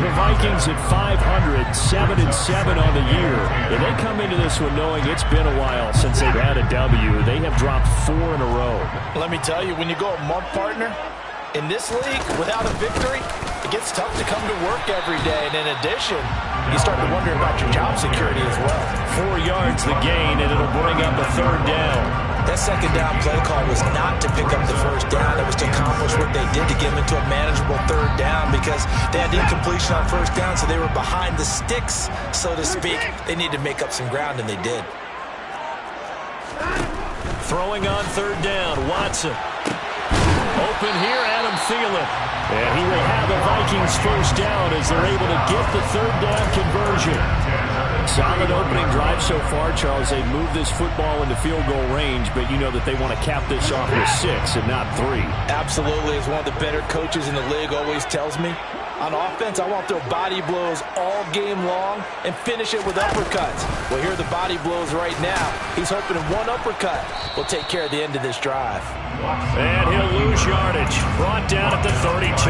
the Vikings at 500, 7-7 on the year. And they come into this one knowing it's been a while since they've had a W. They have dropped 4 in a row. Let me tell you, when you go a month, partner, in this league, without a victory, it gets tough to come to work every day. And in addition, you start to wonder about your job security as well. 4 yards the gain, and it'll bring up a 3rd down. That 2nd down play call was not to pick up the 1st down. It was to accomplish what they did to get them into a manageable 3rd down because they had the incompletion on 1st down, so they were behind the sticks, so to speak. They needed to make up some ground, and they did. Throwing on 3rd down, Watson. Open here, Adam Thielen. And he will have the Vikings 1st down as they're able to get the 3rd down conversion. Solid opening drive so far, Charles. They moved this football into field goal range, but you know that they want to cap this off with 6 and not 3. Absolutely. As one of the better coaches in the league always tells me, on offense, I want to throw body blows all game long and finish it with uppercuts. Well, here are the body blows right now. He's hoping one uppercut will take care of the end of this drive. And he'll lose yardage. Brought down at the 32.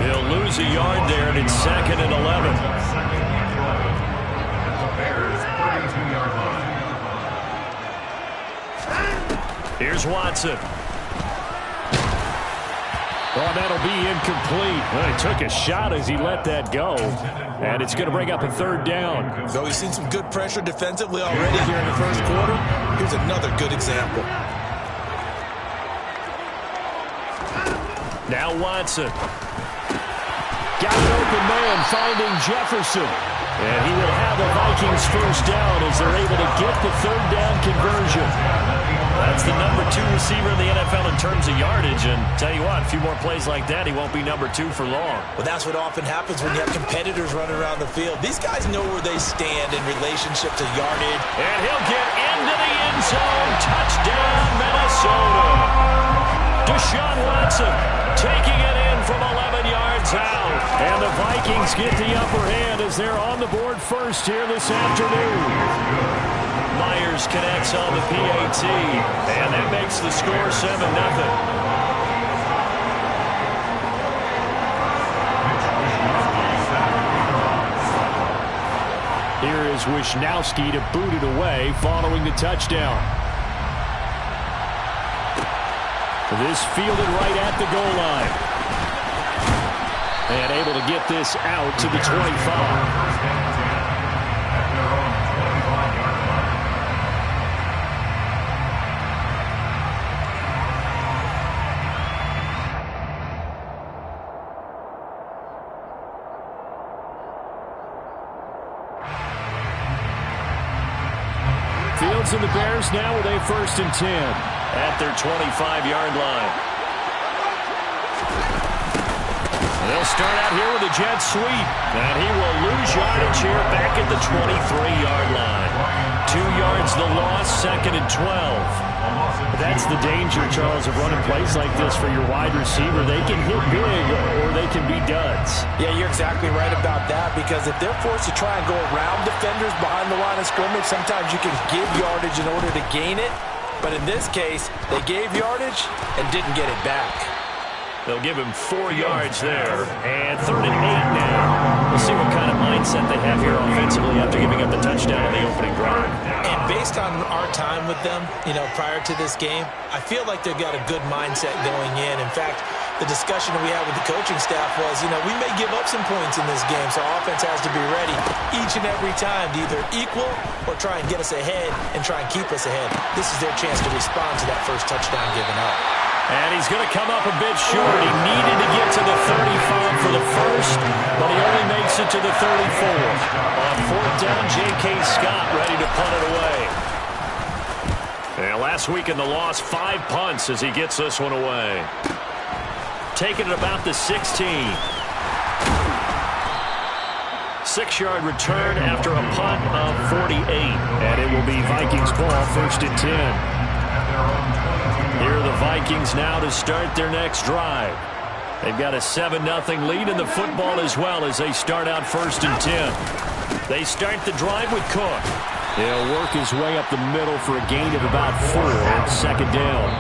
He'll lose a yard there, and it's 2nd and 11. Here's Watson. Well, that'll be incomplete. Well, he took a shot as he let that go. And it's going to bring up a 3rd down. Though we've seen some good pressure defensively already here in the 1st quarter, here's another good example. Now Watson. Got an open man, finding Jefferson. And he will have the Vikings 1st down as they're able to get the 3rd down conversion. That's the number 2 receiver in the NFL in terms of yardage. And tell you what, a few more plays like that, he won't be number 2 for long. Well, that's what often happens when you have competitors running around the field. These guys know where they stand in relationship to yardage. And he'll get into the end zone. Touchdown, Minnesota. Deshaun Watson taking it in from 11 yards out. And the Vikings get the upper hand as they're on the board first here this afternoon. Myers connects on the PAT, and that makes the score 7-0. Here is Wisnowski to boot it away following the touchdown. This fielded right at the goal line. And able to get this out to the 25. Fields and the Bears now with a 1st and 10 at their 25-yard line. They'll start out here with a jet sweep, and he will lose yardage here back at the 23-yard line. 2 yards the loss, 2nd and 12. That's the danger, Charles, of running plays like this for your wide receiver. They can hit big or they can be duds. Yeah, you're exactly right about that, because if they're forced to try and go around defenders behind the line of scrimmage, sometimes you can give yardage in order to gain it. But in this case, they gave yardage and didn't get it back. They'll give him 4 yards there, and 3rd and 8 now. We'll see what kind of mindset they have here offensively after giving up the touchdown on the opening drive. And based on our time with them, prior to this game, I feel like they've got a good mindset going in. In fact, the discussion that we had with the coaching staff was, we may give up some points in this game, so offense has to be ready each and every time to either equal or try and get us ahead and try and keep us ahead. This is their chance to respond to that first touchdown given up. And he's going to come up a bit short. He needed to get to the 35 for the first, but he only makes it to the 34. On 4th down, J.K. Scott ready to punt it away. And last week in the loss, 5 punts as he gets this one away. Taking it about the 16. 6-yard return after a punt of 48. And it will be Vikings ball, 1st and 10. Here are the Vikings now to start their next drive. They've got a 7-0 lead in the football as well as they start out 1st and 10. They start the drive with Cook. He'll work his way up the middle for a gain of about 4 on 2nd down.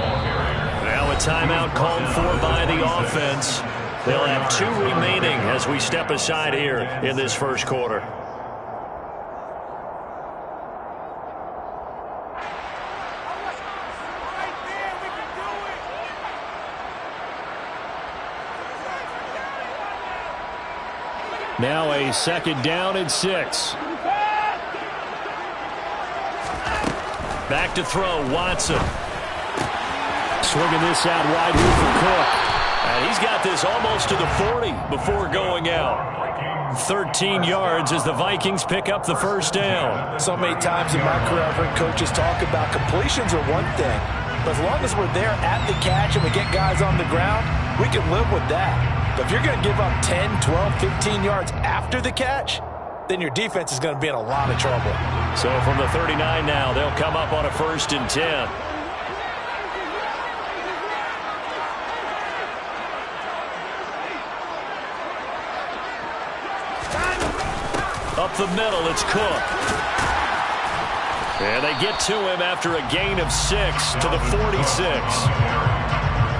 Now a timeout called for by the offense. They'll have 2 remaining as we step aside here in this first quarter. Now a 2nd down and 6. Back to throw, Watson. Swinging this out wide here for Cook. And he's got this almost to the 40 before going out. 13 yards as the Vikings pick up the first down. So many times in my career I've heard coaches talk about completions are one thing. But as long as we're there at the catch and we get guys on the ground, we can live with that. But if you're going to give up 10, 12, 15 yards after the catch, then your defense is going to be in a lot of trouble. So from the 39 now, they'll come up on a 1st and 10. Up the middle, it's Cook. And they get to him after a gain of 6 to the 46.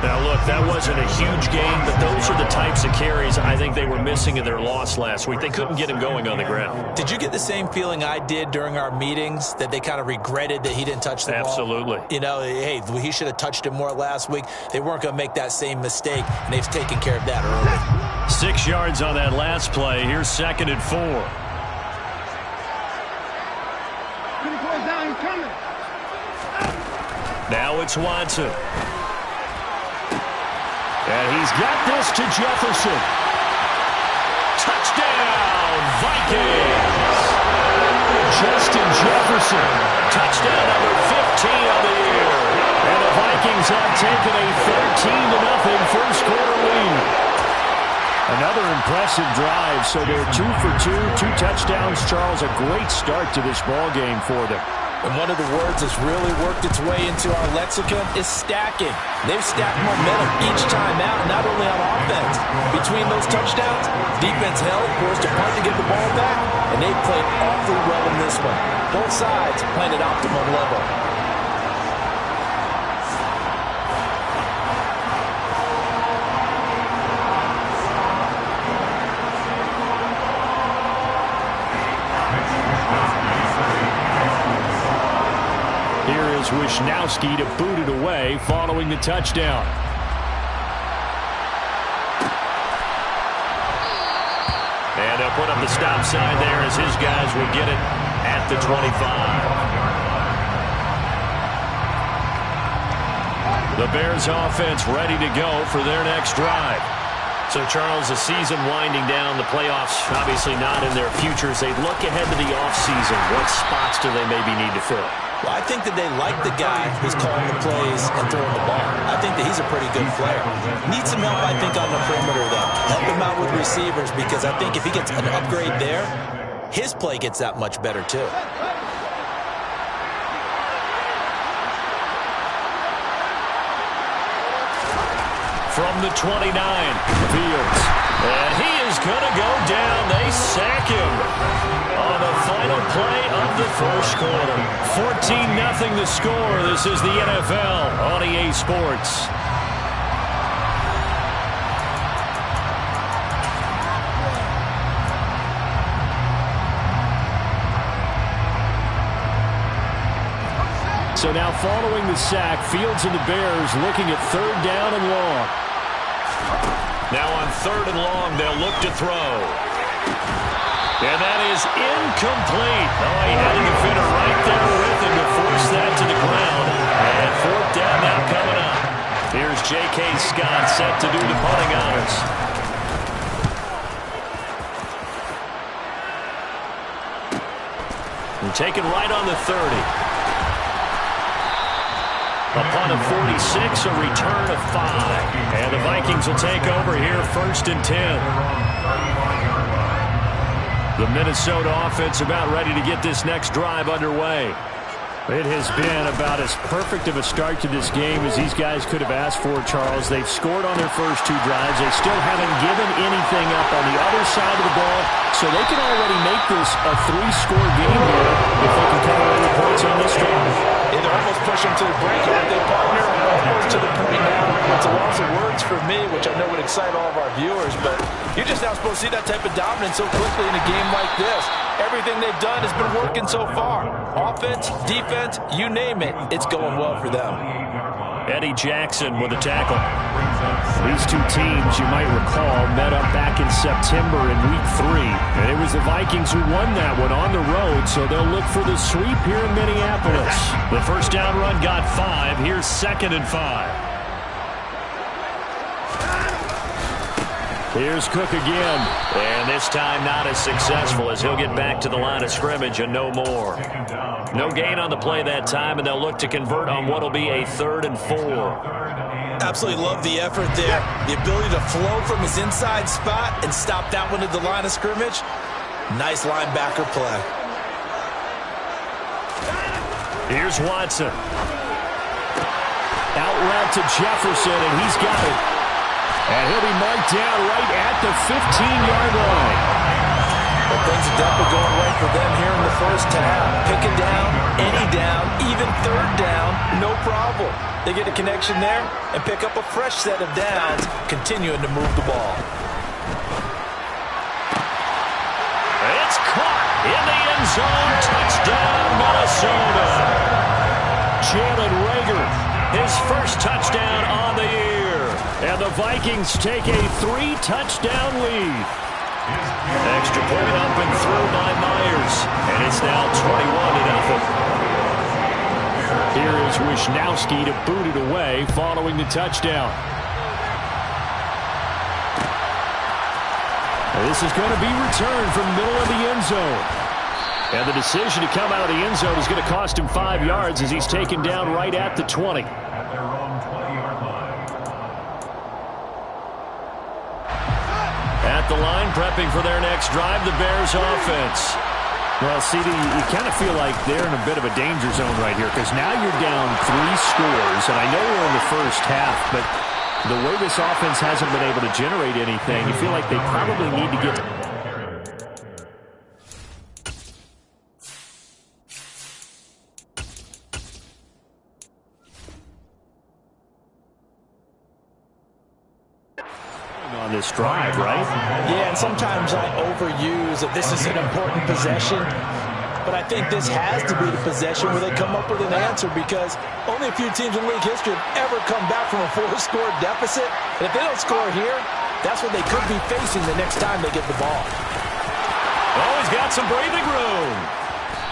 Now, look, that wasn't a huge game, but those are the types of carries I think they were missing in their loss last week. They couldn't get him going on the ground. Did you get the same feeling I did during our meetings, that they kind of regretted that he didn't touch the ball? Absolutely. You know, hey, he should have touched it more last week. They weren't going to make that same mistake, and they've taken care of that early. 6 yards on that last play. Here's 2nd and 4. Now it's Watson. And he's got this to Jefferson. Touchdown, Vikings! Justin Jefferson. Touchdown number 15 on the year. And the Vikings have taken a 13-0 first quarter lead. Another impressive drive, so they're 2 for 2, 2 touchdowns. Charles, a great start to this ball game for them. And one of the words that's really worked its way into our lexicon is stacking. They've stacked momentum each time out, not only on offense. Between those touchdowns, defense held, forced a punt to get the ball back, and they played awfully well in this one. Both sides playing at optimum level. Wishnowski to boot it away following the touchdown. And they'll put up the stop sign there as his guys will get it at the 25. The Bears offense ready to go for their next drive. So, Charles, the season winding down, the playoffs obviously not in their futures. They look ahead to the offseason. What spots do they maybe need to fill? Well, I think that they like the guy who's calling the plays and throwing the ball. I think that he's a pretty good player. Needs some help, I think, on the perimeter, though. Help him out with receivers, because I think if he gets an upgrade there, his play gets that much better, too. From the 29, Fields. And he is going to go down. They sack him on the final play of the first quarter. 14-0 the score. This is the NFL on EA Sports. So now following the sack, Fields and the Bears looking at 3rd down and long. Now on 3rd and long, they'll look to throw. And that is incomplete. Oh, he had a defender right there with him to force that to the ground. And 4th down now coming up. Here's J.K. Scott set to do the punting honors. And taken right on the 30. Upon a 46, a return of 5. And the Vikings will take over here 1st and 10. The Minnesota offense about ready to get this next drive underway. It has been about as perfect of a start to this game as these guys could have asked for, Charles. They've scored on their first 2 drives. They still haven't given anything up on the other side of the ball, so they can already make this a 3-score game here if they can come away with points on this drive. They're almost pushing to the break, aren't they, partner? Almost to the point now. It's a loss of words for me, which I know would excite all of our viewers, but you're just not supposed to see that type of dominance so quickly in a game like this. Everything they've done has been working so far. Offense, defense, you name it, it's going well for them. Eddie Jackson with a tackle. These 2 teams, you might recall, met up back in September in Week 3. And it was the Vikings who won that one on the road, so they'll look for the sweep here in Minneapolis. The first down run got 5. Here's 2nd and 5. Here's Cook again. And this time not as successful as he'll get back to the line of scrimmage and no more. No gain on the play that time, and they'll look to convert on what will be a 3rd and 4. Absolutely love the effort there. The ability to flow from his inside spot and stop that one at the line of scrimmage. Nice linebacker play. Here's Watson. Out route to Jefferson, and he's got it. And he'll be marked down right at the 15-yard line. Well, things are definitely going right for them here in the first half. Picking down, any down, even 3rd down, no problem. They get a connection there and pick up a fresh set of downs, continuing to move the ball. It's caught in the end zone. Touchdown, Minnesota. Jalen Reagor, his first touchdown on the year. And the Vikings take a 3-touchdown lead. Extra point up and through by Myers. And it's now 21-0. Here is Wisnowski to boot it away following the touchdown. This is going to be returned from the middle of the end zone. And the decision to come out of the end zone is going to cost him 5 yards as he's taken down right at the 20. At the line, prepping for their next drive, the Bears offense. Well, CD, you kind of feel like they're in a bit of a danger zone right here because now you're down 3 scores, and I know we're in the first half, but the way this offense hasn't been able to generate anything, you feel like they probably need to get on this drive, right? Yeah, and sometimes I overuse that this is an important possession, but I think this has to be the possession where they come up with an answer because only a few teams in league history have ever come back from a 4-score deficit. And if they don't score here, that's what they could be facing the next time they get the ball. Oh, he's got some breathing room.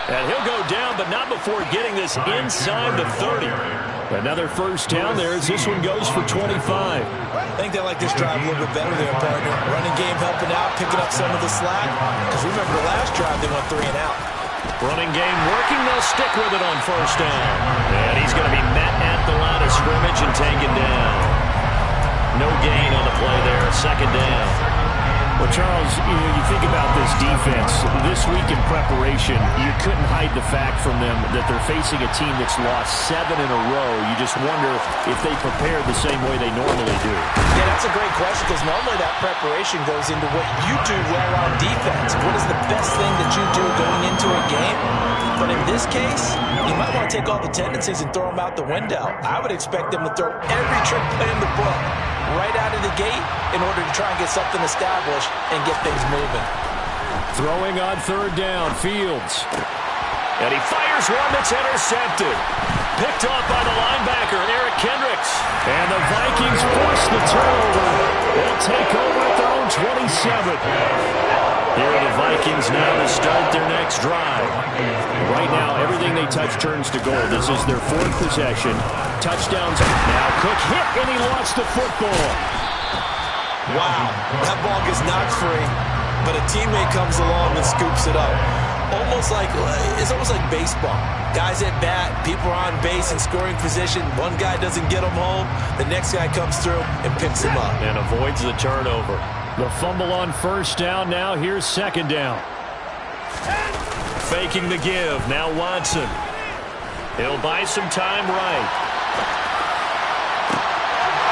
And he'll go down, but not before getting this inside the 30. Another first down there as this one goes for 25. I think they like this drive a little bit better there, partner. Running game helping out, picking up some of the slack. Because remember the last drive, they went 3 and out. Running game working, they'll stick with it on first down. And he's going to be met at the line of scrimmage and taken down. No gain on the play there, 2nd down. Well, Charles, you think about this defense. This week in preparation, you couldn't hide the fact from them that they're facing a team that's lost 7 in a row. You just wonder if they prepared the same way they normally do. Yeah, that's a great question because normally that preparation goes into what you do well on defense. What is the best thing that you do going into a game? But in this case, you might want to take all the tendencies and throw them out the window. I would expect them to throw every trick play in the book right out of the gate in order to try and get something established and get things moving. Throwing on 3rd down, Fields. And he fires one that's intercepted. Picked off by the linebacker, Eric Kendricks. And the Vikings force the turnover. They'll take over at their own 27. Here are the Vikings now to start their next drive. Right now, everything they touch turns to gold. This is their 4th possession. Touchdowns. Now Cook hit, and he lost the football. Wow, that ball gets knocked free, but a teammate comes along and scoops it up. It's almost like baseball. Guys at bat, people are on base in scoring position. One guy doesn't get them home. The next guy comes through and picks him up. And avoids the turnover. The fumble on first down. Now here's 2nd down. Faking the give. Now Watson. He'll buy some time right.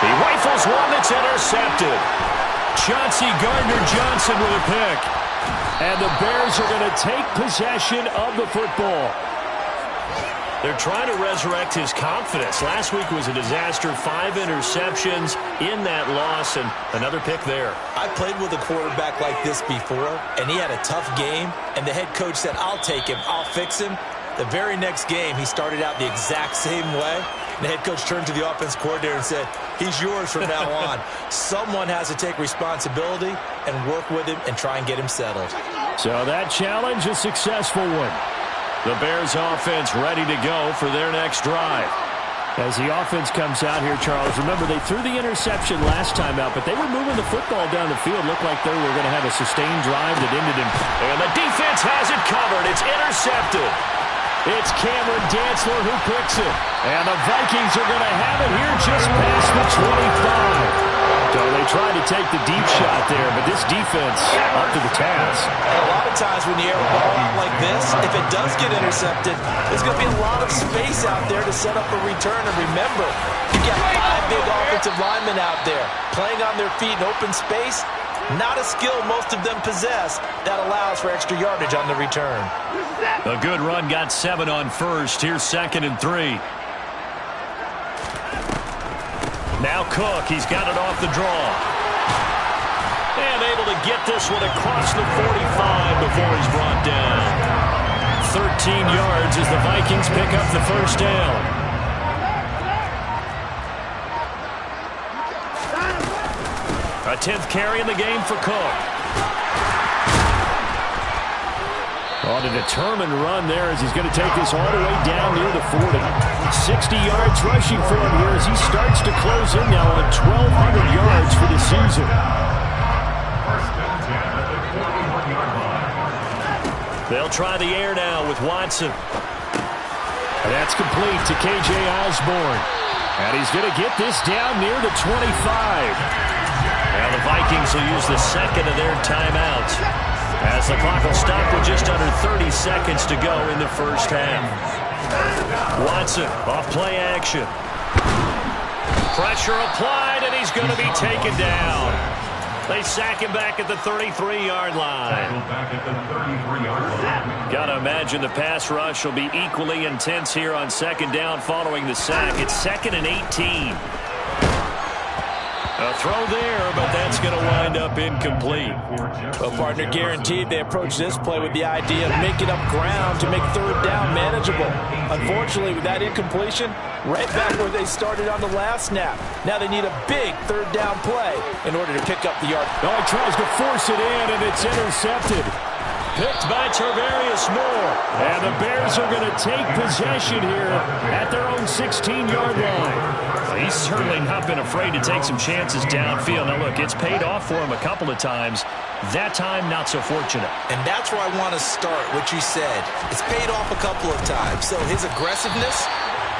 He rifles one that's intercepted. Chauncey Gardner-Johnson with a pick. And the Bears are going to take possession of the football. They're trying to resurrect his confidence. Last week was a disaster. 5 interceptions in that loss, and another pick there. I played with a quarterback like this before, and he had a tough game, and the head coach said, I'll take him, I'll fix him. The very next game, he started out the exact same way. The head coach turned to the offense coordinator and said, he's yours from now on. Someone has to take responsibility and work with him and try and get him settled. So that challenge, a successful one. The Bears offense ready to go for their next drive. As the offense comes out here, Charles, remember they threw the interception last time out, but they were moving the football down the field. Looked like they were going to have a sustained drive that ended in... And the defense has it covered. It's intercepted. It's Cameron Dantzler who picks it. And the Vikings are going to have it here just past the 25. So they tried to take the deep shot there, but this defense up to the task. And a lot of times when you air a ball out like this, if it does get intercepted, there's going to be a lot of space out there to set up a return. And remember, you got 5 big offensive linemen out there playing on their feet in open space. Not a skill most of them possess that allows for extra yardage on the return. A good run got 7 on first. Here's 2nd and 3. Now Cook, he's got it off the draw. And able to get this one across the 45 before he's brought down. 13 yards as the Vikings pick up the first down. A 10th carry in the game for Cook. On a determined run there as he's going to take this all the way down near the 40. 60 yards rushing for him here as he starts to close in now on 1,200 yards for the season. They'll try the air now with Watson. And that's complete to K.J. Osborne. And he's going to get this down near the 25. Now the Vikings will use the second of their timeouts, as the clock will stop with just under 30 seconds to go in the first half. Watson off play action. Pressure applied, and he's going to be taken down. They sack him back at the 33-yard line. Got to imagine the pass rush will be equally intense here on 2nd down following the sack. It's 2nd and 18. A throw there, but that's going to wind up incomplete. Well, partner, guaranteed they approach this play with the idea of making up ground to make 3rd down manageable. Unfortunately, with that incompletion, right back where they started on the last snap. Now they need a big 3rd down play in order to pick up the yard. Oh, he tries to force it in, and it's intercepted. Picked by Tarvarius Moore. And the Bears are going to take possession here at their own 16-yard line. He's certainly not been afraid to take some chances downfield. Now, look, it's paid off for him a couple of times. That time, not so fortunate. And that's where I want to start, what you said. It's paid off a couple of times. So his aggressiveness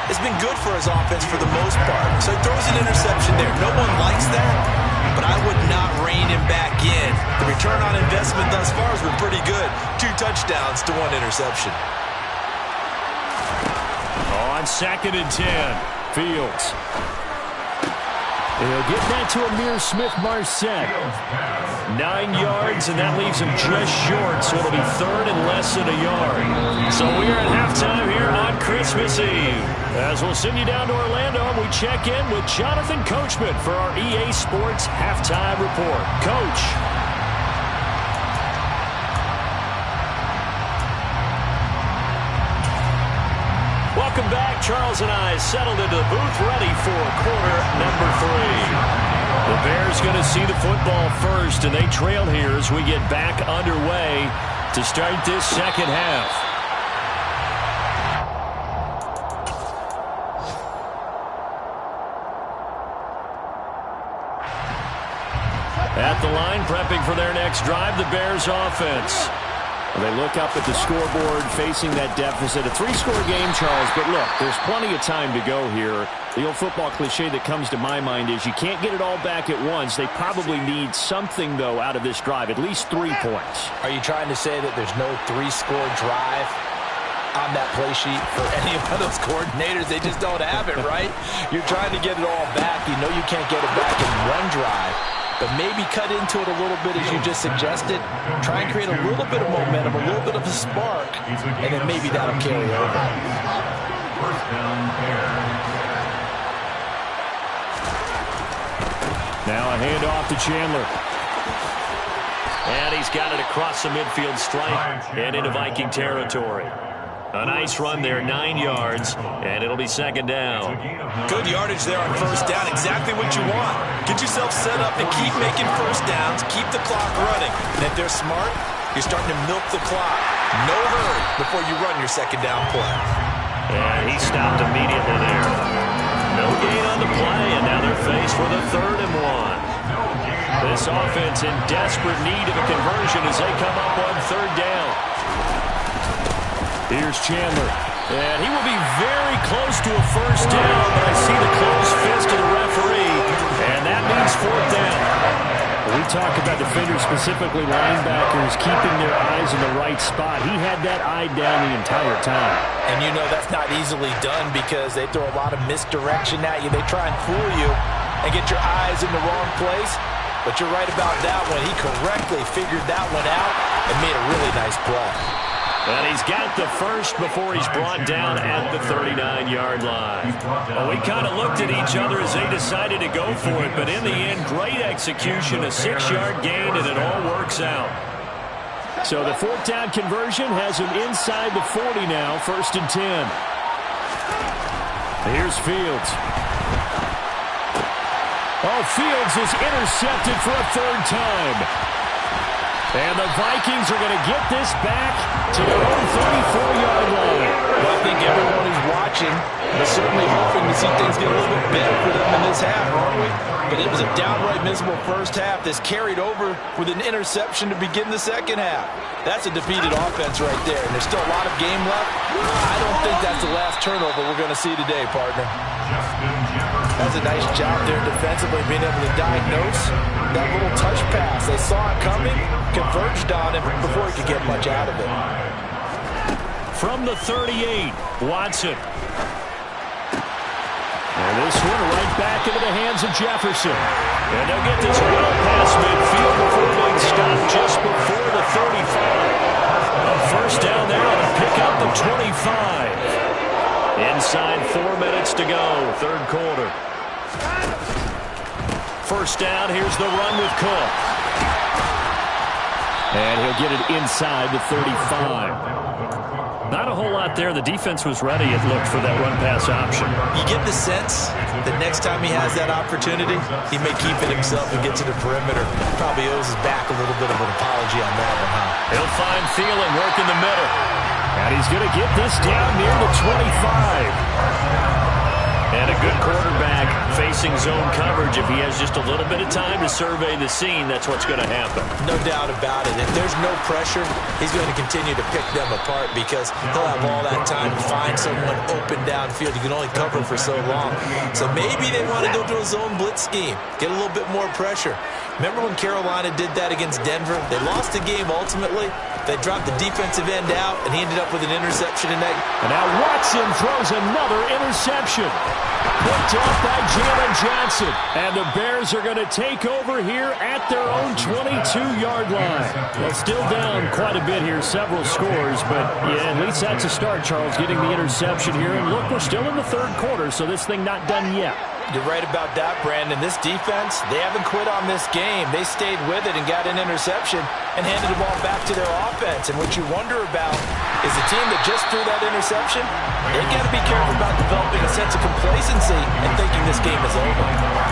has been good for his offense for the most part. So he throws an interception there. No one likes that, but I would not rein him back in. The return on investment thus far has been pretty good. 2 touchdowns to 1 interception. On 2nd and 10. Fields. He'll get that to Amir Smith-Marset. 9 yards, and that leaves him just short, so it'll be 3rd and less than a yard. So we're at halftime here on Christmas Eve. As we'll send you down to Orlando, and we check in with Jonathan Coachman for our EA Sports Halftime Report. Coach. Welcome back. Charles and I settled into the booth ready for quarter number 3. The Bears going to see the football first, and they trail here as we get back underway to start this 2nd half. At the line, prepping for their next drive, the Bears offense. They look up at the scoreboard, facing that deficit. A 3-score game, Charles, but look, there's plenty of time to go here. The old football cliche that comes to my mind is you can't get it all back at once. They probably need something, though, out of this drive, at least 3 points. Are you trying to say that there's no 3-score drive? on that play sheet for any of those coordinators. They just don't have it, right? You're trying to get it all back. You know you can't get it back in one drive. But maybe cut into it a little bit as you just suggested. Try and create a little bit of momentum, a little bit of a spark, and then maybe that'll carry over. First down, now a handoff to Chandler. And he's got it across the midfield stripe and into Viking territory. A nice run there, 9 yards, and it'll be second down. Good yardage there on first down, exactly what you want. Get yourself set up to keep making first downs, keep the clock running. And if they're smart, you're starting to milk the clock. No hurry before you run your second down play. And he stopped immediately there. No gain on the play, and now they're faced with a 3rd and 1. This offense in desperate need of a conversion as they come up on 3rd down. Here's Chandler. And he will be very close to a first down, but I see the closed fist of the referee, and that means 4th down. We talk about defenders, specifically linebackers, keeping their eyes in the right spot. He had that eye down the entire time. And you know that's not easily done because they throw a lot of misdirection at you. They try and fool you and get your eyes in the wrong place. But you're right about that one. He correctly figured that one out and made a really nice play. And he's got the first before he's brought down at the 39-yard line. Well, we kind of looked at each other as they decided to go for it, but in the end, great execution, a 6-yard gain, and it all works out. So the 4th down conversion has him inside the 40 now, 1st and 10. Here's Fields. Oh, Fields is intercepted for a 3rd time. And the Vikings are going to get this back to their own 34-yard line. Well, I think everyone is watching, but certainly hoping to see things get a little bit better for them in this half, aren't we? But it was a downright miserable first half that's carried over with an interception to begin the second half. That's a defeated offense right there, and there's still a lot of game left. I don't think that's the last turnover we're going to see today, partner. That's a nice job there defensively, being able to diagnose that little touch pass. They saw it coming, converged on him before he could get much out of it. From the 38, Watson. And this one right back into the hands of Jefferson. And they'll get this well past midfield before being stopped just before the 35. A first down there on a pickup of 25. Inside 4 minutes to go, 3rd quarter. First down, here's the run with Cook. And he'll get it inside the 35. Not a whole lot there. The defense was ready, it looked, for that run-pass option. You get the sense that next time he has that opportunity, he may keep it himself and get to the perimeter. Probably owes his back a little bit of an apology on that one, huh? He'll find Thielen working the middle. And he's going to get this down near the 25. And a good quarterback facing zone coverage. If he has just a little bit of time to survey the scene, that's what's going to happen. No doubt about it. If there's no pressure, he's going to continue to pick them apart because he'll have all that time to find someone open downfield. You can only cover for so long. So maybe they want to go to a zone blitz scheme, get a little bit more pressure. Remember when Carolina did that against Denver? They lost the game ultimately. They dropped the defensive end out, and he ended up with an interception in that. And now Watson throws another interception. Picked off by Jalen Johnson. And the Bears are going to take over here at their own 22-yard line. Well, still down quite a bit here, several scores. But, yeah, at least that's a start, Charles, getting the interception here. And look, we're still in the 3rd quarter, so this thing not done yet. You're right about that, Brandon. This defense, they haven't quit on this game. They stayed with it and got an interception and handed the ball back to their offense. And what you wonder about is the team that just threw that interception, they got to be careful about developing a sense of complacency and thinking this game is over.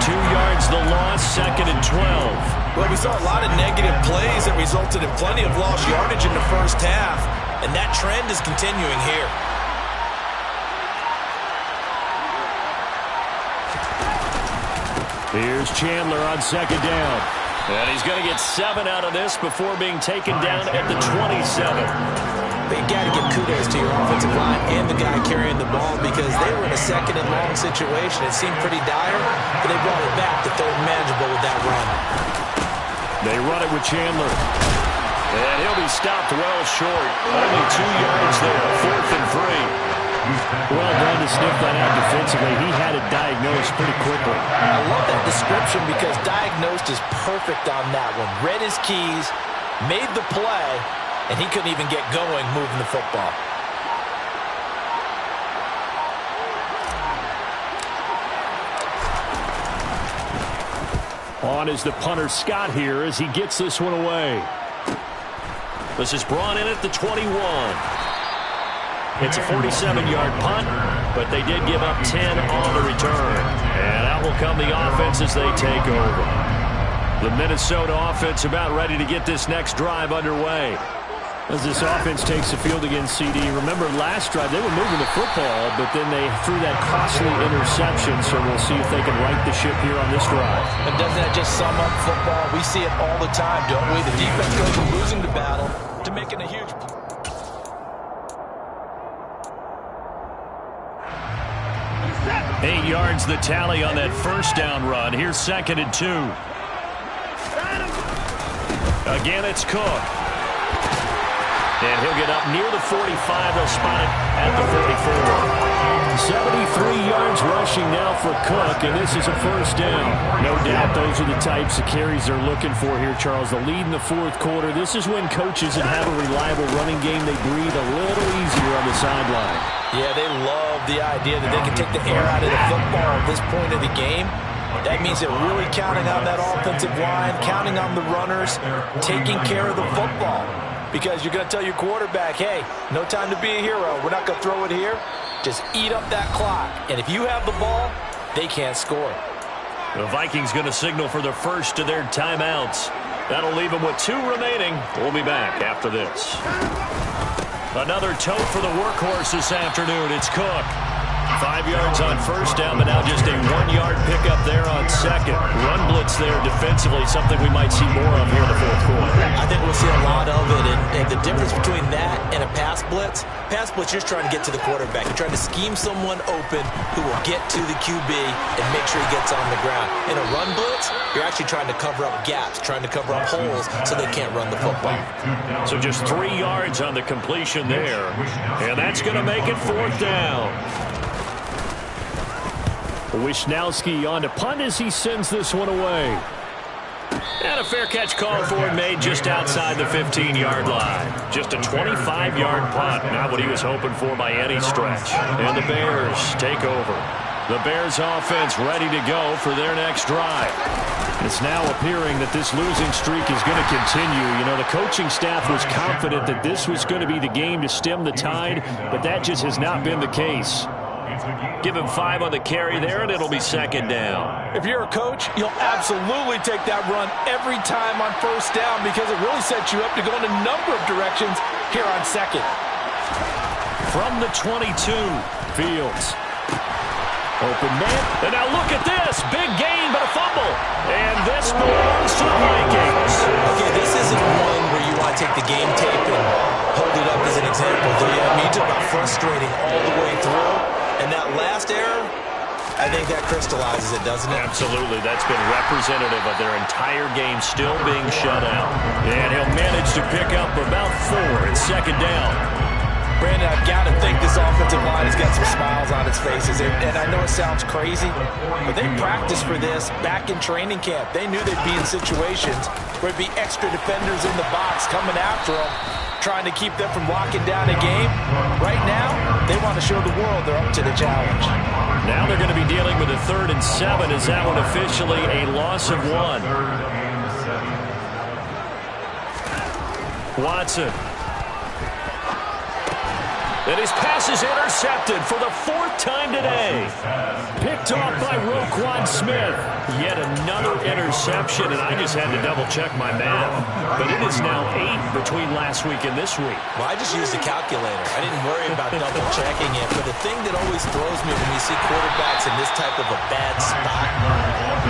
2 yards the loss, 2nd and 12. Well, we saw a lot of negative plays that resulted in plenty of lost yardage in the first half, and that trend is continuing here. Here's Chandler on 2nd down. And he's going to get 7 out of this before being taken down at the 27. But you got to give kudos to your offensive line and the guy carrying the ball because they were in a 2nd and long situation. It seemed pretty dire, but they brought it back to 3rd and manageable with that run. They run it with Chandler. And he'll be he stopped well short. Only 2 yards there, 4th and 3. Well done to sniff that out defensively. He had it diagnosed pretty quickly. I love that description because diagnosed is perfect on that one. Read his keys, made the play, and he couldn't even get going moving the football. On is the punter Scott here as he gets this one away. This is brought in at the 21. It's a 47-yard punt, but they did give up 10 on the return. And out will come the offense as they take over. The Minnesota offense about ready to get this next drive underway. As this offense takes the field against CD, remember last drive they were moving the football, but then they threw that costly interception, so we'll see if they can right the ship here on this drive. And doesn't that just sum up football? We see it all the time, don't we? The defense goes from losing the battle to making a huge play. 8 yards the tally on that first down run. Here's 2nd and 2. Again, it's Cook. And he'll get up near the 45. They'll spot it at the 44. 73 yards rushing now for Cook, and this is a first down. No doubt those are the types of carries they're looking for here, Charles. The lead in the 4th quarter. This is when coaches that have a reliable running game, they breathe a little easier on the sideline. Yeah, they love the idea that they can take the air out of the football at this point of the game. That means they're really counting on that offensive line, counting on the runners, taking care of the football. Because you're going to tell your quarterback, hey, no time to be a hero. We're not going to throw it here. Just eat up that clock. And if you have the ball, they can't score. The Vikings going to signal for the first of their timeouts. That'll leave them with 2 remaining. We'll be back after this. Another tote for the workhorse this afternoon. It's Cook. 5 yards on first down, but now just a 1-yard pickup there on second. Run blitz there defensively, something we might see more of here in the 4th quarter. I think we'll see a lot of it, and the difference between that and a pass blitz, you're just trying to get to the quarterback. You're trying to scheme someone open who will get to the QB and make sure he gets on the ground. In a run blitz, you're actually trying to cover up gaps, trying to cover up holes so they can't run the football. So just 3 yards on the completion there, and that's going to make it 4th down. Wishnowski on to punt as he sends this one away. And a fair catch called for and made just outside the 15-yard line. Just a 25-yard punt, not what he was hoping for by any stretch. And the Bears take over. The Bears offense ready to go for their next drive. It's now appearing that this losing streak is going to continue. You know, the coaching staff was confident that this was going to be the game to stem the tide, but that just has not been the case. Give him 5 on the carry there, and it'll be 2nd down. If you're a coach, you'll absolutely take that run every time on first down because it really sets you up to go in a number of directions here on 2nd. From the 22, Fields. Open man. And now look at this. Big gain, but a fumble. And this belongs to the Vikings. Okay, this isn't one where you want to take the game tape and hold it up as an example, do you? I mean, you talk about frustrating all the way through. And that last error, I think that crystallizes it, doesn't it? Absolutely. That's been representative of their entire game still being shut out. And he'll manage to pick up about 4 at 2nd down. Brandon, I've got to think this offensive line has got some smiles on its faces. And I know it sounds crazy, but they practiced for this back in training camp. They knew they'd be in situations where there'd be extra defenders in the box coming after them, trying to keep them from locking down a game. Right now, they want to show the world they're up to the challenge. Now they're going to be dealing with a 3rd and 7. Is that one officially a loss of 1? Watson. And his pass is intercepted for the 4th time today. Picked off by Roquan Smith. Yet another interception, and I just had to double-check my math. But it is now 8 between last week and this week. Well, I just used a calculator. I didn't worry about double-checking it. But the thing that always throws me when you see quarterbacks in this type of a bad spot,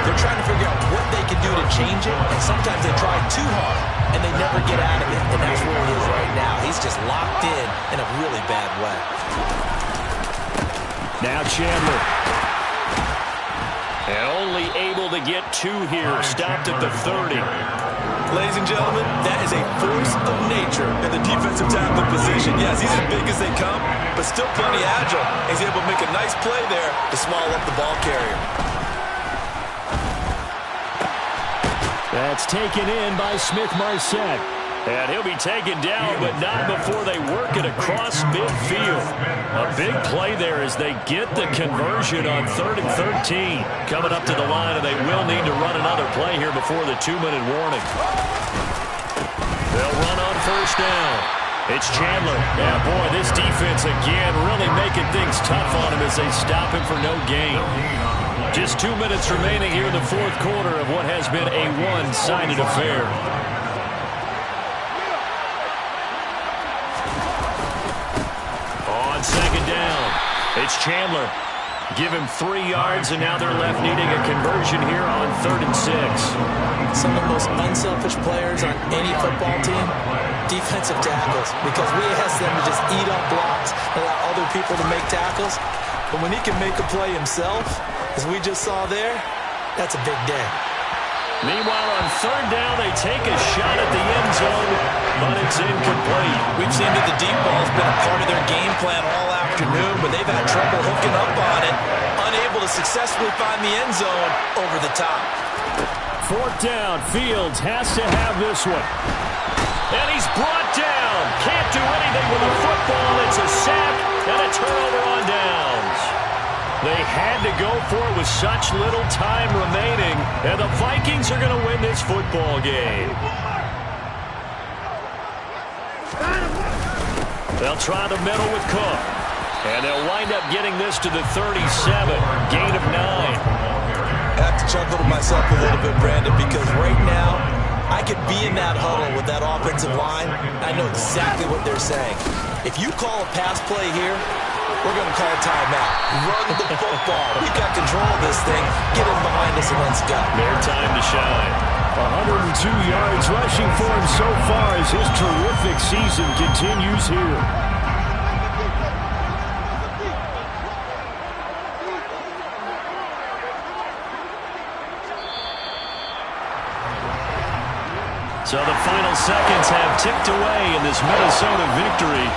they're trying to figure out what they can do to change it, and sometimes they try too hard, and they never get out of it. And that's where he is right now. He's just locked in a really bad way. Now Chandler. And only able to get 2 here. Stopped at the 30. Ladies and gentlemen, that is a force of nature in the defensive tackle position. Yes, he's as big as they come, but still plenty agile. He's able to make a nice play there to small up the ball carrier. That's taken in by Smith-Marsette. And he'll be taken down, but not before they work it across midfield. A big play there as they get the conversion on 3rd and 13. Coming up to the line, and they will need to run another play here before the 2-minute warning. They'll run on 1st down. It's Chandler. Yeah, boy, this defense again really making things tough on him as they stop him for no gain. Just 2 minutes remaining here in the 4th quarter of what has been a one-sided affair. On 2nd down, it's Chandler. Give him 3 yards, and now they're left needing a conversion here on 3rd and 6. Some of the most unselfish players on any football team, defensive tackles, because we ask them to just eat up blocks and allow other people to make tackles. But when he can make a play himself, as we just saw there, that's a big day. Meanwhile, on 3rd down, they take a shot at the end zone, but it's incomplete. We've seen that the deep ball's been a part of their game plan all afternoon, but they've had trouble hooking up on it, unable to successfully find the end zone over the top. 4th down, Fields has to have this one. And he's brought down. Can't do anything with the football. It's a sack and a turnover on downs. They had to go for it with such little time remaining, and the Vikings are going to win this football game. They'll try the middle with Cook, and they'll wind up getting this to the 37, gain of 9. I have to chuckle to myself a little bit, Brandon, because right now I could be in that huddle with that offensive line. I know exactly what they're saying. If you call a pass play here, we're going to call a timeout. Run the football. We've got control of this thing. Get him behind us and let's go. Their time to shine. 102 yards rushing for him so far as his terrific season continues here. So the final seconds have ticked away in this Minnesota victory.